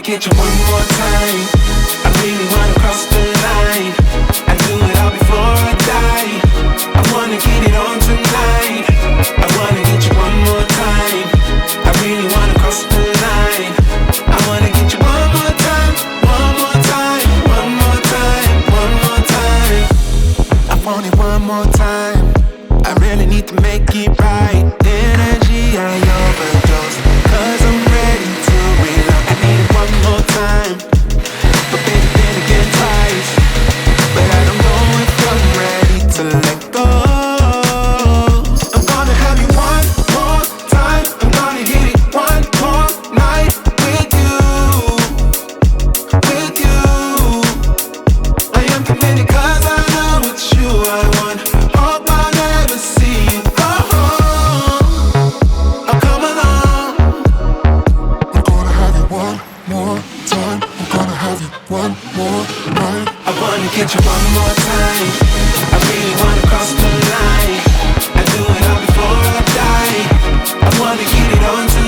Get you one more time. I really wanna cross the line. I do it all before I die. I wanna get it on tonight. I wanna get you one more time. I really wanna cross the line. I wanna get you one more time, one more time, one more time, one more time. I want it one more time. I really need to make it right. Energy I overdose, 'cause I'm ready to reload. I need it one more time, but baby then again twice. But I don't know if I'm ready to let go. I'm gonna have you one more time. I'm gonna hit it one more night with you, with you. I am committed 'cause I know it's you I want. Hope I never see you go home. I'll come along. I'm gonna have you one more time. I'm gonna have you one more night. I wanna get you one more time. I really wanna cross the line. I do it all before I die. I wanna get it on tonight.